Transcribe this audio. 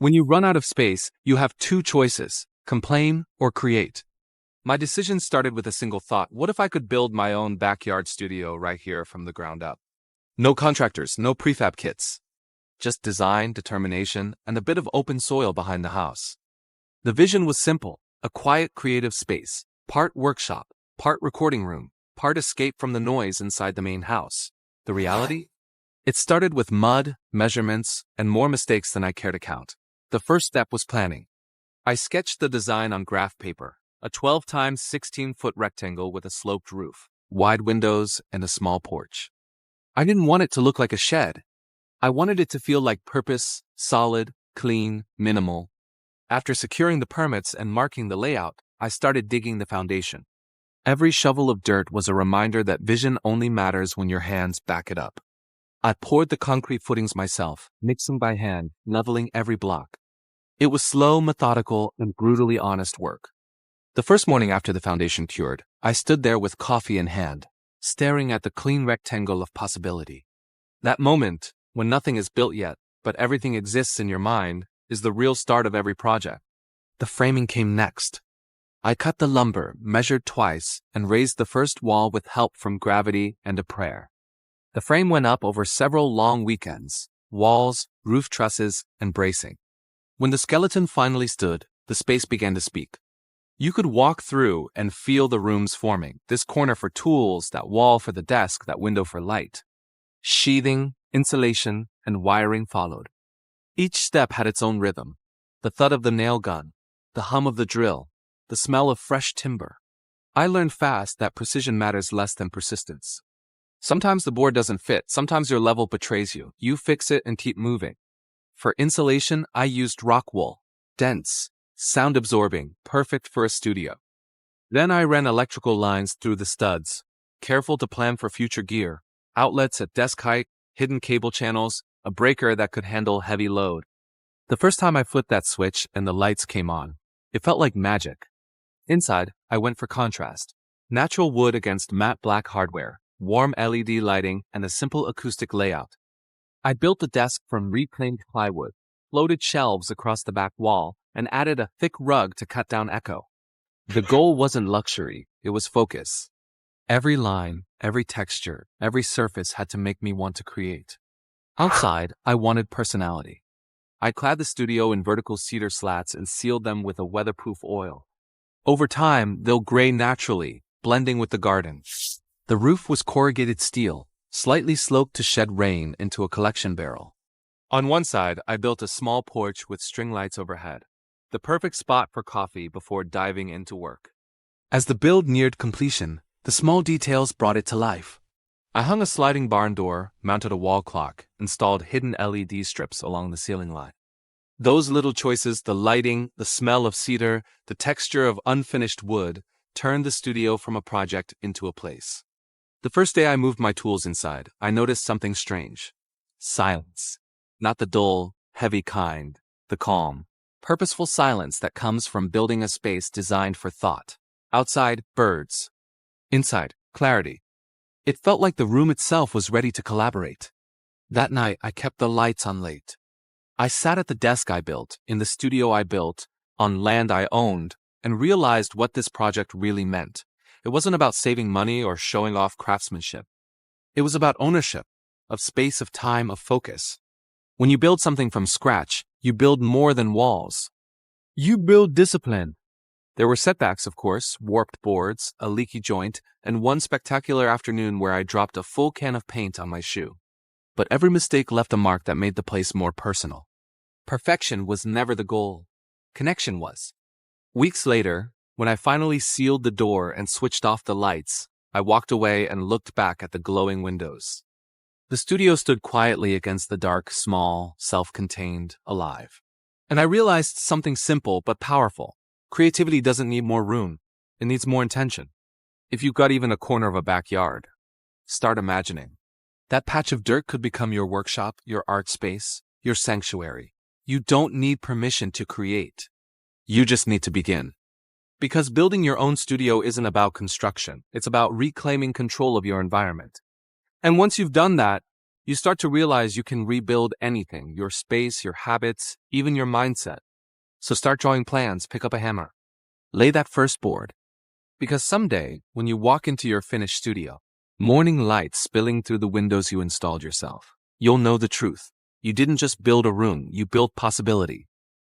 When you run out of space, you have two choices: complain or create. My decision started with a single thought: what if I could build my own backyard studio right here from the ground up? No contractors, no prefab kits. Just design, determination, and a bit of open soil behind the house. The vision was simple: a quiet, creative space, part workshop, part recording room, part escape from the noise inside the main house. The reality? It started with mud, measurements, and more mistakes than I care to count. The first step was planning. I sketched the design on graph paper, a 12 times 16-foot rectangle with a sloped roof, wide windows, and a small porch. I didn't want it to look like a shed. I wanted it to feel like purpose, solid, clean, minimal. After securing the permits and marking the layout, I started digging the foundation. Every shovel of dirt was a reminder that vision only matters when your hands back it up. I poured the concrete footings myself, mixing by hand, leveling every block. It was slow, methodical, and brutally honest work. The first morning after the foundation cured, I stood there with coffee in hand, staring at the clean rectangle of possibility. That moment, when nothing is built yet, but everything exists in your mind, is the real start of every project. The framing came next. I cut the lumber, measured twice, and raised the first wall with help from gravity and a prayer. The frame went up over several long weekends: walls, roof trusses, and bracing. When the skeleton finally stood, the space began to speak. You could walk through and feel the rooms forming: this corner for tools, that wall for the desk, that window for light. Sheathing, insulation, and wiring followed. Each step had its own rhythm: the thud of the nail gun, the hum of the drill, the smell of fresh timber. I learned fast that precision matters less than persistence. Sometimes the board doesn't fit, sometimes your level betrays you. You fix it and keep moving. For insulation, I used rock wool, dense, sound-absorbing, perfect for a studio. Then I ran electrical lines through the studs, careful to plan for future gear, outlets at desk height, hidden cable channels, a breaker that could handle heavy load. The first time I flipped that switch and the lights came on, it felt like magic. Inside, I went for contrast: natural wood against matte black hardware, warm LED lighting, and a simple acoustic layout. I built the desk from reclaimed plywood, floated shelves across the back wall, and added a thick rug to cut down echo. The goal wasn't luxury, it was focus. Every line, every texture, every surface had to make me want to create. Outside, I wanted personality. I clad the studio in vertical cedar slats and sealed them with a weatherproof oil. Over time, they'll gray naturally, blending with the garden. The roof was corrugated steel, slightly sloped to shed rain into a collection barrel. On one side, I built a small porch with string lights overhead, the perfect spot for coffee before diving into work. As the build neared completion, the small details brought it to life. I hung a sliding barn door, mounted a wall clock, installed hidden LED strips along the ceiling line. Those little choices, the lighting, the smell of cedar, the texture of unfinished wood, turned the studio from a project into a place. The first day I moved my tools inside, I noticed something strange. Silence. Not the dull, heavy kind, the calm, purposeful silence that comes from building a space designed for thought. Outside, birds. Inside, clarity. It felt like the room itself was ready to collaborate. That night, I kept the lights on late. I sat at the desk I built, in the studio I built, on land I owned, and realized what this project really meant. It wasn't about saving money or showing off craftsmanship. It was about ownership, of space, of time, of focus. When you build something from scratch, you build more than walls. You build discipline. There were setbacks, of course: warped boards, a leaky joint, and one spectacular afternoon where I dropped a full can of paint on my shoe. But every mistake left a mark that made the place more personal. Perfection was never the goal. Connection was. Weeks later, when I finally sealed the door and switched off the lights, I walked away and looked back at the glowing windows. The studio stood quietly against the dark, small, self-contained, alive. And I realized something simple but powerful. Creativity doesn't need more room. It needs more intention. If you've got even a corner of a backyard, start imagining. That patch of dirt could become your workshop, your art space, your sanctuary. You don't need permission to create. You just need to begin. Because building your own studio isn't about construction. It's about reclaiming control of your environment. And once you've done that, You start to realize you can rebuild anything, your space, your habits, even your mindset. So start drawing plans, pick up a hammer. Lay that first board. Because someday, when you walk into your finished studio, morning light spilling through the windows you installed yourself, you'll know the truth. You didn't just build a room, you built possibility.